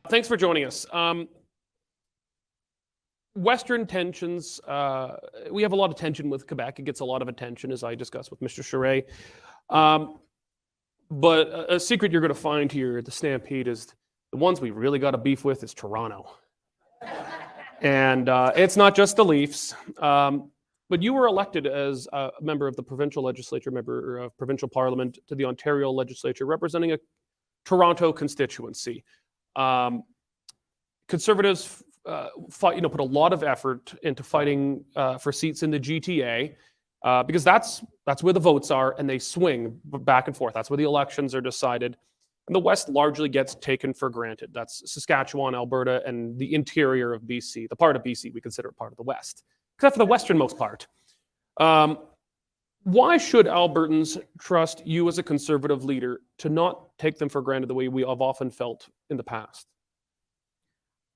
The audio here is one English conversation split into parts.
Thanks for joining us. Western tensions, we have a lot of tension with Quebec. It gets a lot of attention, as I discussed with Mr. Charest. But a secret you're going to find here at the Stampede is the ones we really got a beef with is Toronto. And it's not just the Leafs. But you were elected as a member of the provincial legislature, member of provincial parliament to the Ontario legislature, representing a Toronto constituency. Conservatives put a lot of effort into fighting for seats in the GTA because that's where the votes are, and they swing back and forth. That's where the elections are decided. And the West largely gets taken for granted. That's Saskatchewan, Alberta, and the interior of BC. The part of BC we consider part of the West, except for the westernmost part. Why should Albertans trust you as a conservative leader to not take them for granted the way we have often felt in the past?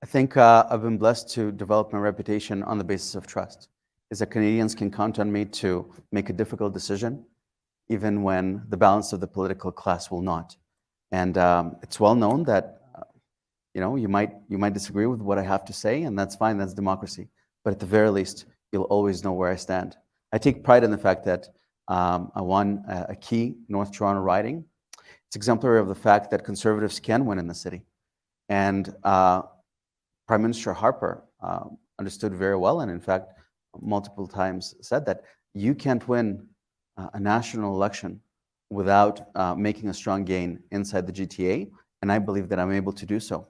I think I've been blessed to develop my reputation on the basis of trust, is that Canadians can count on me to make a difficult decision, even when the balance of the political class will not. And it's well known that you might disagree with what I have to say, and that's fine, that's democracy. But at the very least, you'll always know where I stand. I take pride in the fact that I won a key North Toronto riding. It's exemplary of the fact that Conservatives can win in the city. And Prime Minister Harper understood very well, and in fact, multiple times said that you can't win a national election without making a strong gain inside the GTA, and I believe that I'm able to do so.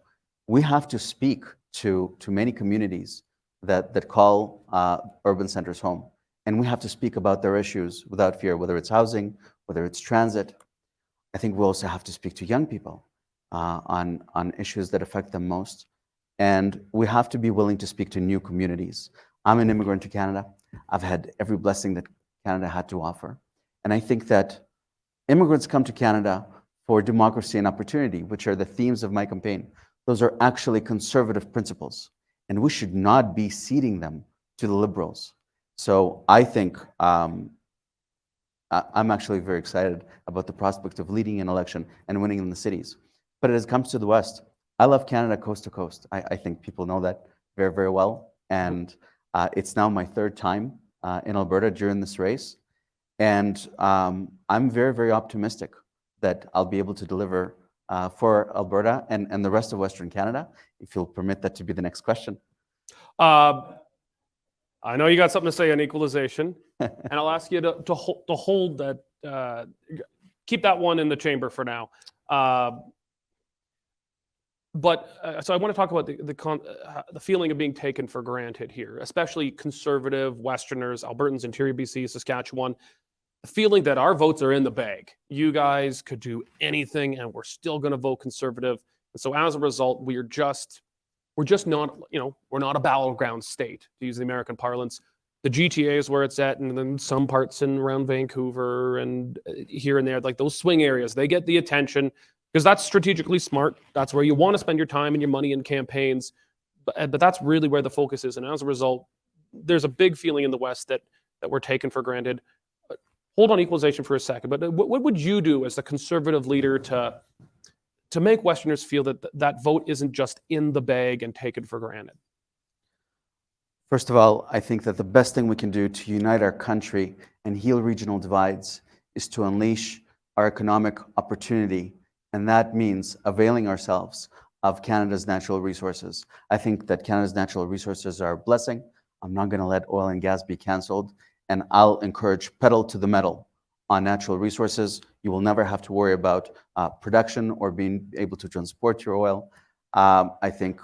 We have to speak to many communities that call urban centers home, and we have to speak about their issues without fear, whether it's housing, whether it's transit. I think we also have to speak to young people on issues that affect them most. And we have to be willing to speak to new communities. I'm an immigrant to Canada. I've had every blessing that Canada had to offer. And I think that immigrants come to Canada for democracy and opportunity, which are the themes of my campaign. Those are actually conservative principles, and we should not be ceding them to the Liberals. So I think I'm actually very excited about the prospect of leading an election and winning in the cities. But as it comes to the West, I love Canada coast to coast. I think people know that very, very well. And it's now my third time in Alberta during this race. And I'm very, very optimistic that I'll be able to deliver for Alberta and the rest of Western Canada, if you'll permit that to be the next question. I know you got something to say on equalization, and I'll ask you to hold that, keep that one in the chamber for now. So I want to talk about the feeling of being taken for granted here, especially conservative Westerners, Albertans, interior BC, Saskatchewan, the feeling that our votes are in the bag. You guys could do anything and we're still going to vote conservative. And so as a result, we're just not, we're not a battleground state, to use the American parlance. The GTA is where it's at, and then some parts in around Vancouver and here and there, like those swing areas, they get the attention. Because that's strategically smart. That's where you want to spend your time and your money in campaigns. But that's really where the focus is. And as a result, there's a big feeling in the West that we're taken for granted. Hold on equalization for a second. But what would you do as the conservative leader to make Westerners feel that vote isn't just in the bag and taken for granted? First of all, I think that the best thing we can do to unite our country and heal regional divides is to unleash our economic opportunity. And that means availing ourselves of Canada's natural resources. I think that Canada's natural resources are a blessing. I'm not going to let oil and gas be canceled. And I'll encourage pedal to the metal on natural resources. You will never have to worry about production or being able to transport your oil. I think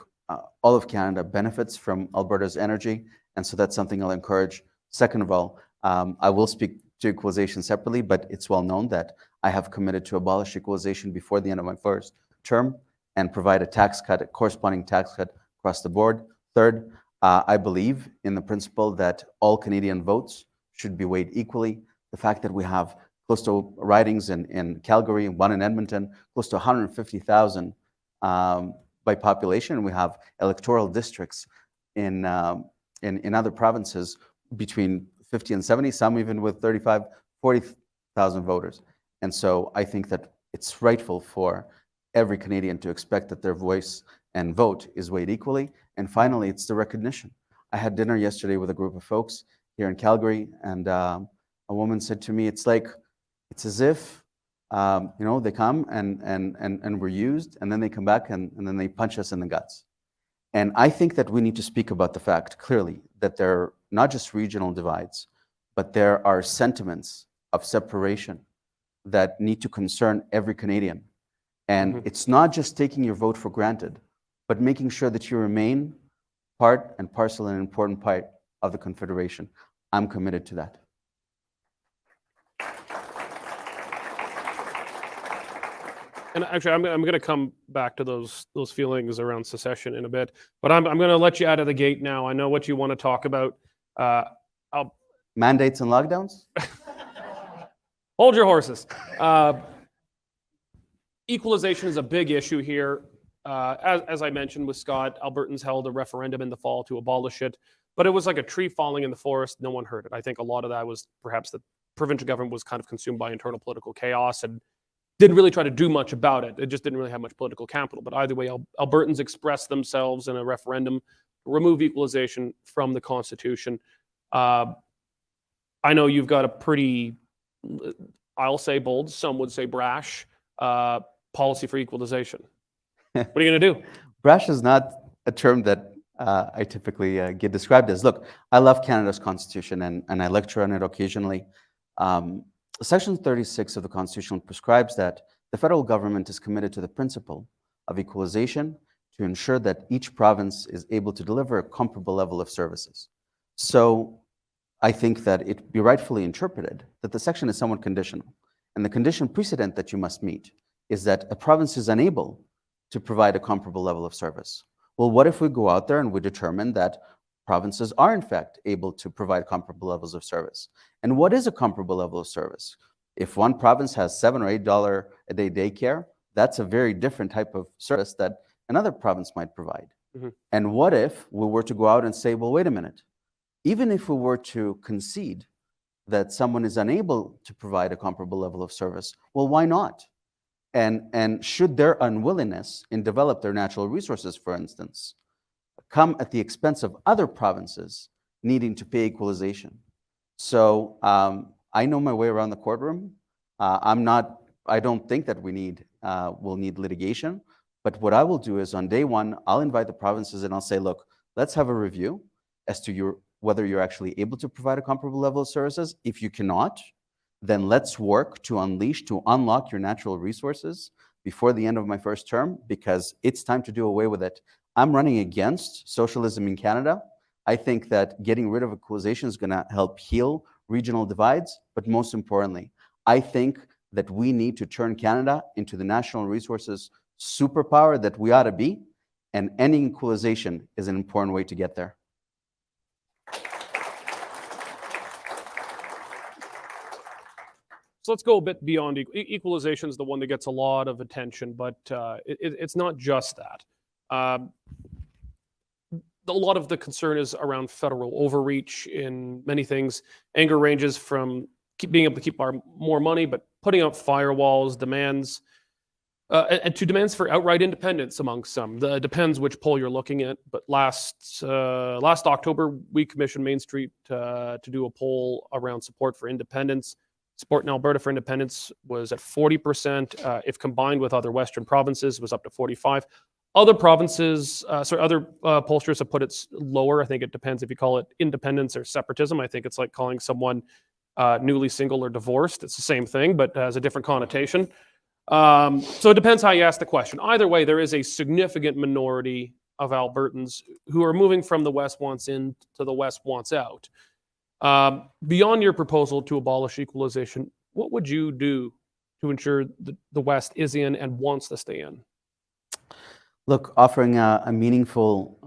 all of Canada benefits from Alberta's energy. And so that's something I'll encourage. Second of all, I will speak to equalization separately, but it's well known that I have committed to abolish equalization before the end of my first term and provide a tax cut, a corresponding tax cut across the board. Third, I believe in the principle that all Canadian votes should be weighed equally. The fact that we have close to ridings in Calgary, one in Edmonton, close to 150,000 by population. We have electoral districts in other provinces between 50 and 70, some even with 35, 40,000 voters. And so I think that it's rightful for every Canadian to expect that their voice and vote is weighed equally. And finally, it's the recognition. I had dinner yesterday with a group of folks here in Calgary, and a woman said to me, it's as if they come and we're used, and then they come back and then they punch us in the guts. And I think that we need to speak about the fact clearly that there are not just regional divides, but there are sentiments of separation that need to concern every Canadian. And it's not just taking your vote for granted, but making sure that you remain part and parcel and an important part of the Confederation. I'm committed to that. And actually, I'm going to come back to those feelings around secession in a bit, but I'm going to let you out of the gate now. I know what you want to talk about. Mandates and lockdowns? Hold your horses. Equalization is a big issue here. As I mentioned with Scott, Albertans held a referendum in the fall to abolish it, but it was like a tree falling in the forest. No one heard it. I think a lot of that was perhaps the provincial government was kind of consumed by internal political chaos and didn't really try to do much about it. It just didn't really have much political capital. But either way, Albertans expressed themselves in a referendum to remove equalization from the Constitution. I know you've got a pretty, I'll say bold, some would say brash, policy for equalization. What are you going to do? Brash is not a term that I typically get described as. Look, I love Canada's Constitution, and I lecture on it occasionally. Section 36 of the Constitution prescribes that the federal government is committed to the principle of equalization to ensure that each province is able to deliver a comparable level of services. So I think that it be rightfully interpreted that the section is somewhat conditional. And the condition precedent that you must meet is that a province is unable to provide a comparable level of service. Well, what if we go out there and we determine that provinces are in fact able to provide comparable levels of service? And what is a comparable level of service? If one province has $7 or $8 a day daycare, that's a very different type of service that another province might provide. And what if we were to go out and say, well, wait a minute, even if we were to concede that someone is unable to provide a comparable level of service, well, why not? And should their unwillingness in develop their natural resources, for instance, come at the expense of other provinces needing to pay equalization? So I know my way around the courtroom. I don't think that we'll need litigation. But what I will do is on day one, I'll invite the provinces and I'll say, look, let's have a review as to whether you're actually able to provide a comparable level of services. If you cannot, then let's work to unlock your natural resources before the end of my first term, because it's time to do away with it. I'm running against socialism in Canada. I think that getting rid of equalization is going to help heal regional divides. But most importantly, I think that we need to turn Canada into the national resources superpower that we ought to be, and ending equalization is an important way to get there. So let's go a bit beyond equalization is the one that gets a lot of attention, but it's not just that. A lot of the concern is around federal overreach in many things. Anger ranges from being able to keep more money, but putting up firewalls, demands, and to demands for outright independence among some. It depends which poll you're looking at. But last October, we commissioned Main Street to do a poll around support for independence. Support in Alberta for independence was at 40%. If combined with other Western provinces, it was up to 45%. Other provinces, other pollsters have put it lower. I think it depends if you call it independence or separatism. I think it's like calling someone newly single or divorced. It's the same thing, but has a different connotation. So it depends how you ask the question. Either way, there is a significant minority of Albertans who are moving from the West wants in to the West wants out. Beyond your proposal to abolish equalization, what would you do to ensure that the West is in and wants to stay in? Look, offering a meaningful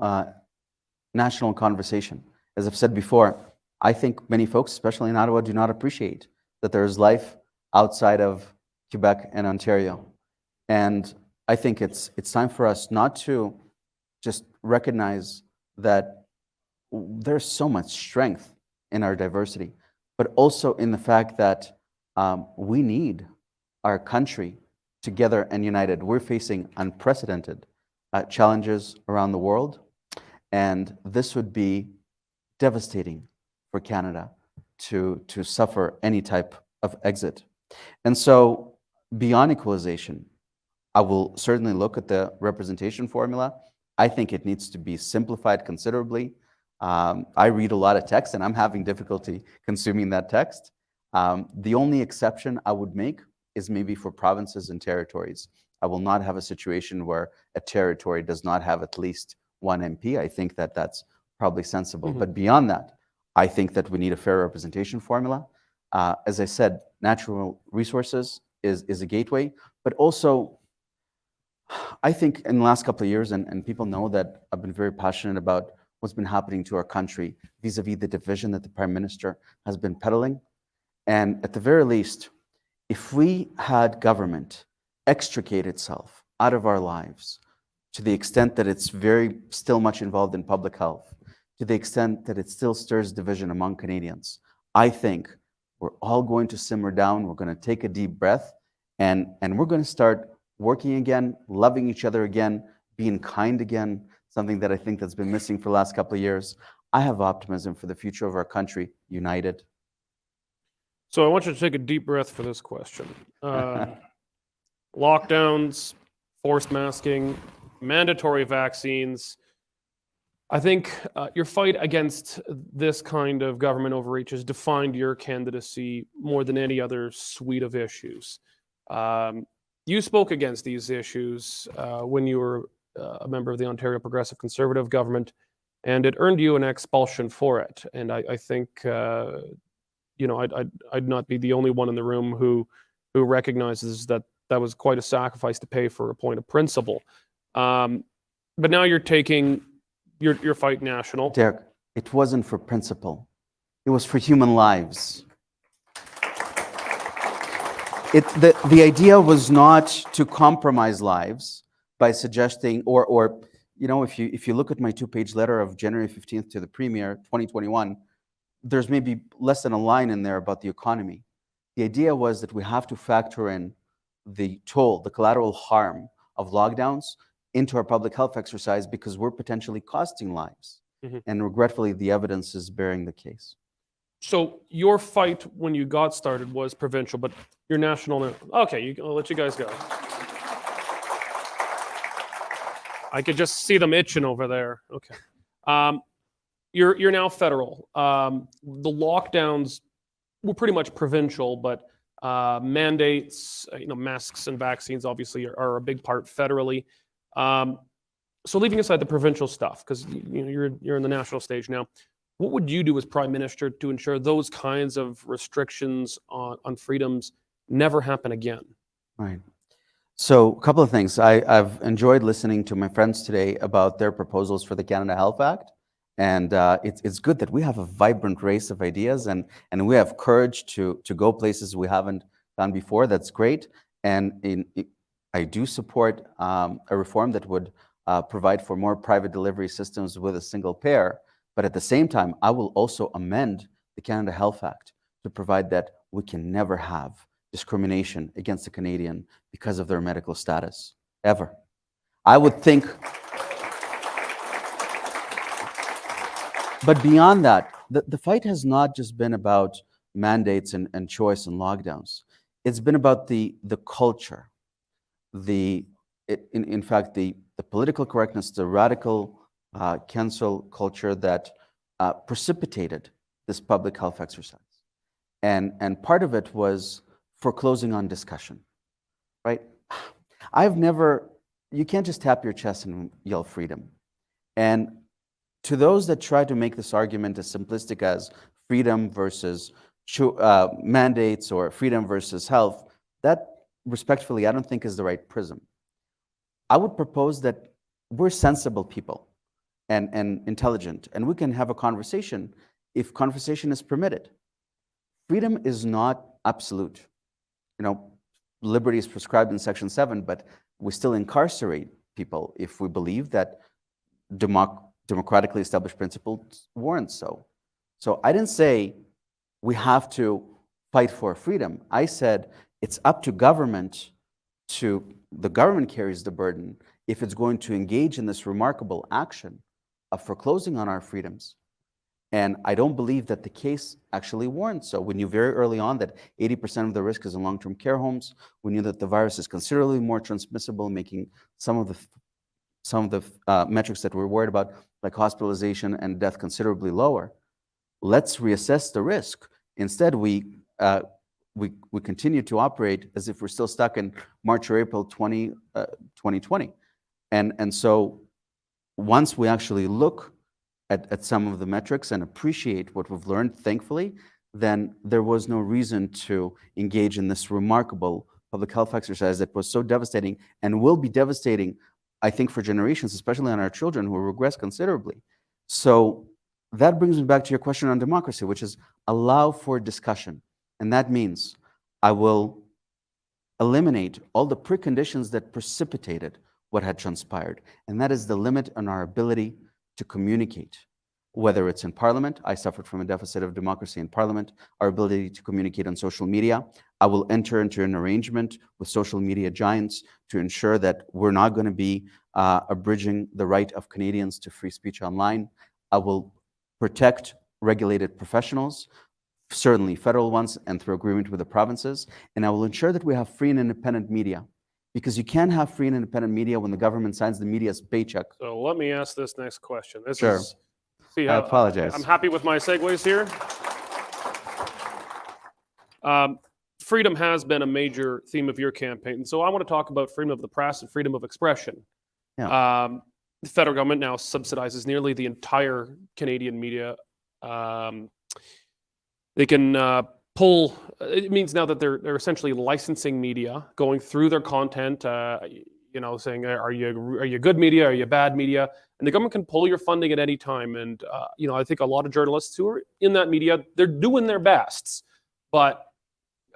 national conversation. As I've said before, I think many folks, especially in Ottawa, do not appreciate that there is life outside of Quebec and Ontario. And I think it's time for us not to just recognize that there's so much strength in our diversity, but also in the fact that we need our country together and united. We're facing unprecedented challenges around the world, and this would be devastating for Canada to suffer any type of exit. And so beyond equalization, I will certainly look at the representation formula. I think it needs to be simplified considerably. I read a lot of text, and I'm having difficulty consuming that text. The only exception I would make is maybe for provinces and territories. I will not have a situation where a territory does not have at least one MP. I think that that's probably sensible. But beyond that, I think that we need a fair representation formula. As I said, natural resources is a gateway, but also I think in the last couple of years, and people know that I've been very passionate about what's been happening to our country vis-a-vis the division that the Prime Minister has been peddling. And at the very least, if we had government extricate itself out of our lives to the extent that it's still much involved in public health, to the extent that it still stirs division among Canadians, I think we're all going to simmer down, we're going to take a deep breath, and we're going to start working again, loving each other again, being kind again, something that I think that's been missing for the last couple of years. I have optimism for the future of our country, united. So I want you to take a deep breath for this question. Lockdowns, forced masking, mandatory vaccines. I think your fight against this kind of government overreach has defined your candidacy more than any other suite of issues. You spoke against these issues when you were a member of the Ontario Progressive Conservative government, and it earned you an expulsion for it. And I think I'd not be the only one in the room who recognizes that that was quite a sacrifice to pay for a point of principle. But now you're taking your fight national. Derek, it wasn't for principle. It was for human lives. The idea was not to compromise lives by suggesting, or if you look at my 2-page letter of January 15th to the Premier, 2021, there's maybe less than a line in there about the economy. The idea was that we have to factor in the toll, the collateral harm of lockdowns into our public health exercise because we're potentially costing lives. And regretfully, the evidence is bearing the case. So your fight when you got started was provincial, but your national now. Okay, I'll let you guys go. I could just see them itching over there. Okay. You're now federal. The lockdowns were pretty much provincial, but mandates, masks and vaccines obviously are a big part federally. So leaving aside the provincial stuff, because you're in the national stage now, what would you do as Prime Minister to ensure those kinds of restrictions on freedoms never happen again? Right. So a couple of things. I've enjoyed listening to my friends today about their proposals for the Canada Health Act. And it's good that we have a vibrant race of ideas and we have courage to go places we haven't gone before. That's great. And I do support a reform that would provide for more private delivery systems with a single payer. But at the same time, I will also amend the Canada Health Act to provide that we can never have discrimination against a Canadian because of their medical status, ever. I would think, but beyond that, the fight has not just been about mandates and choice and lockdowns. It's been about the culture, in fact, the political correctness, the radical cancel culture that precipitated this public health exercise. And part of it was foreclosing on discussion, right? You can't just tap your chest and yell freedom. And to those that try to make this argument as simplistic as freedom versus mandates or freedom versus health, that respectfully, I don't think is the right prism. I would propose that we're sensible people and intelligent, and we can have a conversation if conversation is permitted. Freedom is not absolute. Liberty is prescribed in Section 7, but we still incarcerate people if we believe that democratically established principles warrant so. So I didn't say we have to fight for freedom. I said it's up to government the government carries the burden if it's going to engage in this remarkable action of foreclosing on our freedoms. And I don't believe that the case actually warrants so. We knew very early on that 80% of the risk is in long-term care homes. We knew that the virus is considerably more transmissible, making some of the metrics that we're worried about, like hospitalization and death, considerably lower. Let's reassess the risk. Instead, we continue to operate as if we're still stuck in March or April 2020. And so once we actually look at some of the metrics and appreciate what we've learned, thankfully, then there was no reason to engage in this remarkable public health exercise that was so devastating and will be devastating, I think, for generations, especially on our children who will regress considerably. So that brings me back to your question on democracy, which is allow for discussion. And that means I will eliminate all the preconditions that precipitated what had transpired. And that is the limit on our ability to communicate, whether it's in Parliament. I suffered from a deficit of democracy in Parliament, our ability to communicate on social media. I will enter into an arrangement with social media giants to ensure that we're not going to be abridging the right of Canadians to free speech online. I will protect regulated professionals, certainly federal ones, and through agreement with the provinces. And I will ensure that we have free and independent media, because you can't have free and independent media when the government signs the media's paycheck. So let me ask this next question. This Sure. is, see I how, apologize. I'm happy with my segues here. Freedom has been a major theme of your campaign. And so I want to talk about freedom of the press and freedom of expression. Yeah. The federal government now subsidizes nearly the entire Canadian media. They can pull, it means now that they're essentially licensing media, going through their content, saying, are you good media, are you bad media? And the government can pull your funding at any time. And, I think a lot of journalists who are in that media, they're doing their bests. But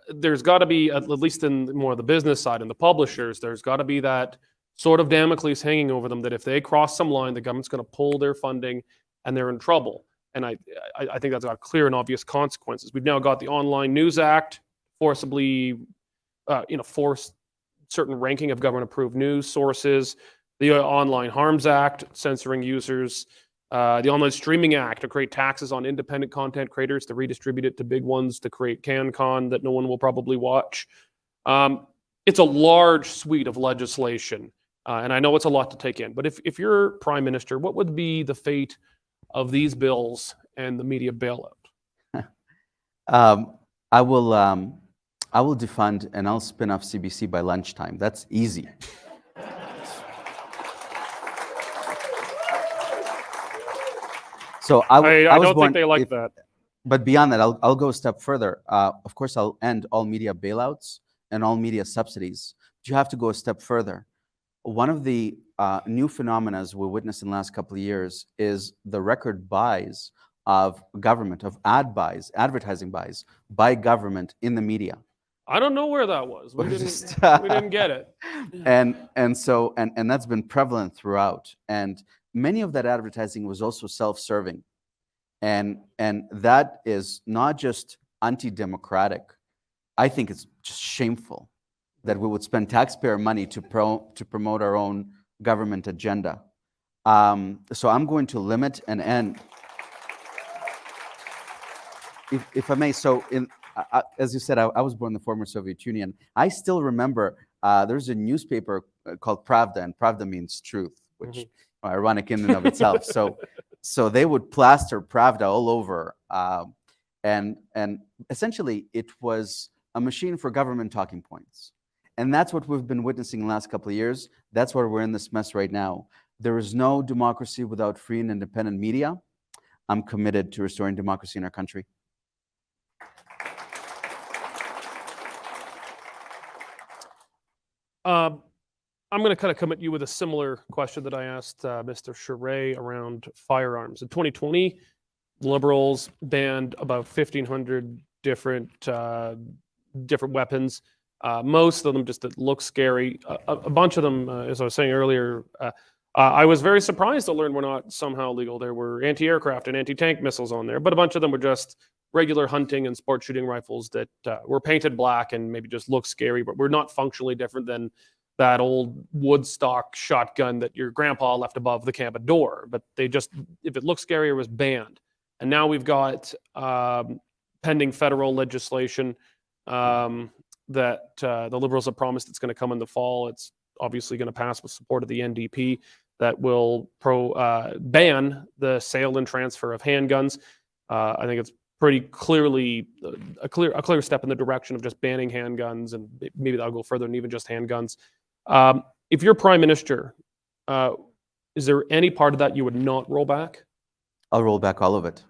there's got to be, at least in more of the business side and the publishers, there's got to be that sort of Damocles hanging over them that if they cross some line, the government's going to pull their funding and they're in trouble. And I think that's got clear and obvious consequences. We've now got the Online News Act, forcibly, force certain ranking of government-approved news sources, the Online Harms Act, censoring users, the Online Streaming Act to create taxes on independent content creators to redistribute it to big ones to create CanCon that no one will probably watch. It's a large suite of legislation, and I know it's a lot to take in. But if you're Prime Minister, what would be the fate of these bills and the media bailout? I will defund and I'll spin off CBC by lunchtime. That's easy. So I don't think they like that. But beyond that, I'll go a step further. Of course, I'll end all media bailouts and all media subsidies. But you have to go a step further. One of the new phenomena we witnessed in the last couple of years is the record buys of government, of advertising buys by government in the media. I don't know where that was. We didn't get it. And that's been prevalent throughout. And many of that advertising was also self-serving. And that is not just anti-democratic. I think it's just shameful that we would spend taxpayer money to promote our own government agenda. So I'm going to limit and end, if I may. So as you said, I was born in the former Soviet Union. I still remember there's a newspaper called Pravda, and Pravda means truth, which ironic in and of itself. So they would plaster Pravda all over. And essentially, it was a machine for government talking points. And that's what we've been witnessing in the last couple of years. That's why we're in this mess right now. There is no democracy without free and independent media. I'm committed to restoring democracy in our country. I'm going to kind of come at you with a similar question that I asked Mr. Charest around firearms. In 2020, Liberals banned about 1,500 different weapons. Most of them just that look scary. A bunch of them, as I was saying earlier, I was very surprised to learn were not somehow legal. There were anti-aircraft and anti-tank missiles on there, but a bunch of them were just regular hunting and sport shooting rifles that were painted black and maybe just look scary, but were not functionally different than that old Woodstock shotgun that your grandpa left above the cabin door. But they just, if it looks scary, it was banned. And now we've got pending federal legislation that the Liberals have promised it's going to come in the fall. It's obviously going to pass with support of the NDP that will ban the sale and transfer of handguns. I think it's pretty clearly a clear step in the direction of just banning handguns, and maybe that'll go further than even just handguns. If you're prime minister, is there any part of that you would not roll back? I'll roll back all of it.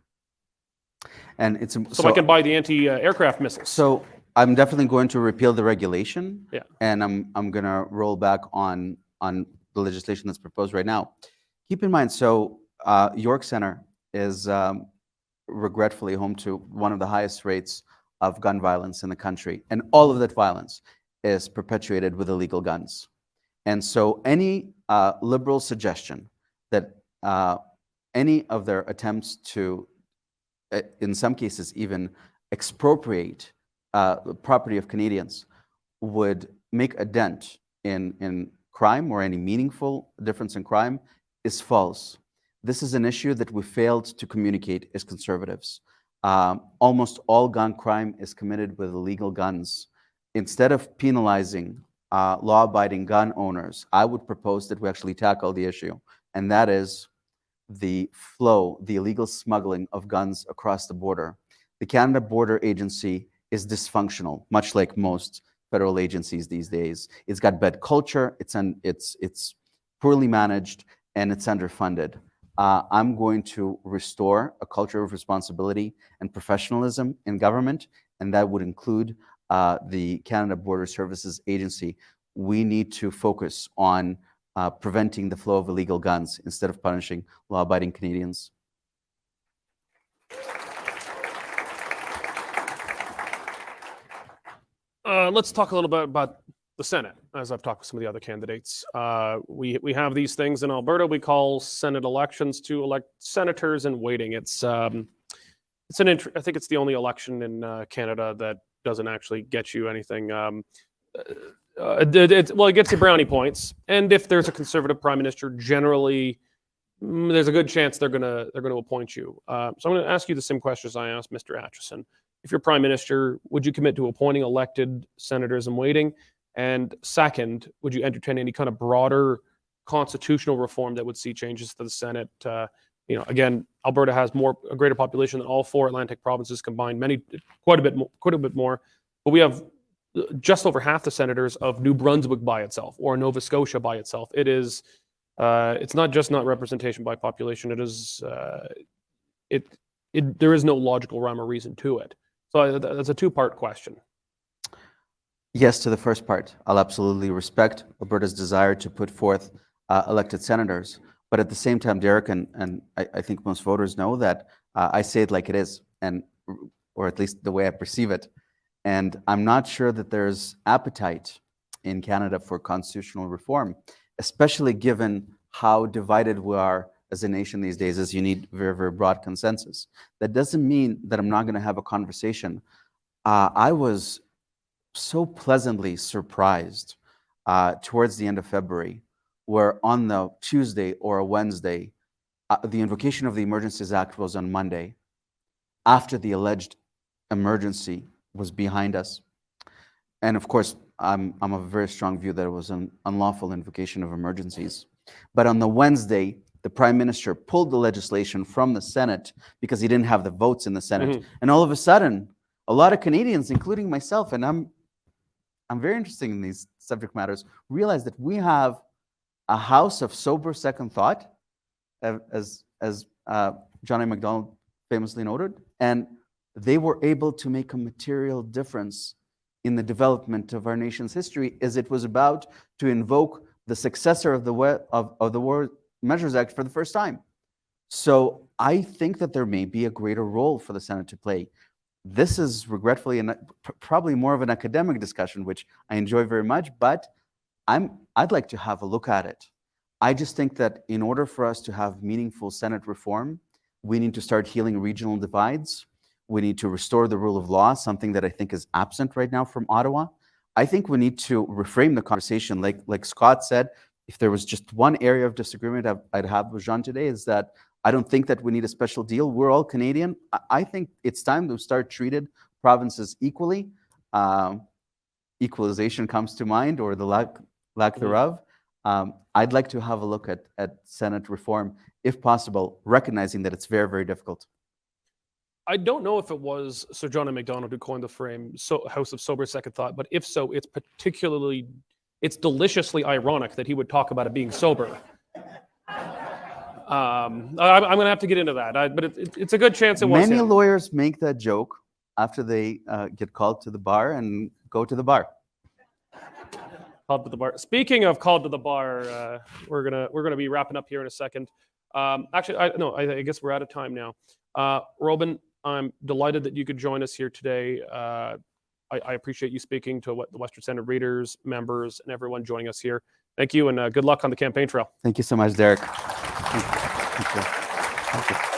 And it's so I can buy the anti-aircraft missiles. So I'm definitely going to repeal the regulation. Yeah. And I'm going to roll back on the legislation that's proposed right now. Keep in mind, so York Center is regretfully home to one of the highest rates of gun violence in the country. And all of that violence is perpetuated with illegal guns. And so any Liberal suggestion that any of their attempts to, in some cases, even expropriate the property of Canadians would make a dent in crime or any meaningful difference in crime is false. This is an issue that we failed to communicate as conservatives. Almost all gun crime is committed with illegal guns. Instead of penalizing law-abiding gun owners, I would propose that we actually tackle the issue, and that is the flow, the illegal smuggling of guns across the border. The Canada Border Agency is dysfunctional, much like most federal agencies these days. It's got bad culture, it's poorly managed, and it's underfunded. I'm going to restore a culture of responsibility and professionalism in government, and that would include the Canada Border Services Agency. We need to focus on preventing the flow of illegal guns instead of punishing law-abiding Canadians. Let's talk a little bit about the Senate, as I've talked with some of the other candidates. We have these things in Alberta we call Senate elections to elect senators in waiting. I think it's the only election in Canada that doesn't actually get you anything. It gets you brownie points, and if there's a Conservative prime minister, generally there's a good chance they're gonna appoint you. So I'm going to ask you the same questions I asked Mr. Acheson. If you're prime minister, would you commit to appointing elected senators in waiting? And second, would you entertain any kind of broader constitutional reform that would see changes to the Senate? Again, Alberta has a greater population than all 4 Atlantic provinces combined, quite a bit more. But we have just over half the senators of New Brunswick by itself, or Nova Scotia by itself. It is, it's not just not representation by population. It is, there is no logical rhyme or reason to it. So that's a 2-part question. Yes, to the first part. I'll absolutely respect Alberta's desire to put forth elected senators. But at the same time, Derek, and I think most voters know that I say it like it is, or at least the way I perceive it. And I'm not sure that there's appetite in Canada for constitutional reform, especially given how divided we are as a nation these days, as you need very, very broad consensus. That doesn't mean that I'm not going to have a conversation. I was so pleasantly surprised towards the end of February, where on the Tuesday or a Wednesday, the invocation of the Emergencies Act was on Monday, after the alleged emergency was behind us. And of course, I'm of a very strong view that it was an unlawful invocation of emergencies. But on the Wednesday, the Prime Minister pulled the legislation from the Senate because he didn't have the votes in the Senate. Mm-hmm. And all of a sudden, a lot of Canadians, including myself, and I'm very interested in these subject matters, realize that we have a house of sober second thought, as John A. Macdonald famously noted, and they were able to make a material difference in the development of our nation's history, as it was about to invoke the successor of the War Measures Act for the first time. So I think that there may be a greater role for the Senate to play. This is regretfully probably more of an academic discussion, which I enjoy very much, but I'd like to have a look at it. I just think that in order for us to have meaningful Senate reform, we need to start healing regional divides. We need to restore the rule of law, something that I think is absent right now from Ottawa. I think we need to reframe the conversation. Like Scott said, if there was just one area of disagreement I'd have with Jean today, is that I don't think that we need a special deal. We're all Canadian. I think it's time to start treating provinces equally. Equalization comes to mind, or the lack thereof. I'd like to have a look at Senate reform, if possible, recognizing that it's very, very difficult. I don't know if it was Sir John A. Macdonald who coined the frame House of Sober Second Thought, but if so, it's deliciously ironic that he would talk about it being sober. I'm going to have to get into that, but it's a good chance it was Many him. lawyers make that joke after they get called to the bar and go to the bar. Called to the bar. Speaking of called to the bar, we're gonna be wrapping up here in a second. Actually, I guess we're out of time now. Robin, I'm delighted that you could join us here today. I appreciate you speaking to the Western Senate readers, members, and everyone joining us here. Thank you, and good luck on the campaign trail. Thank you so much, Derek. Thank you. Thank you.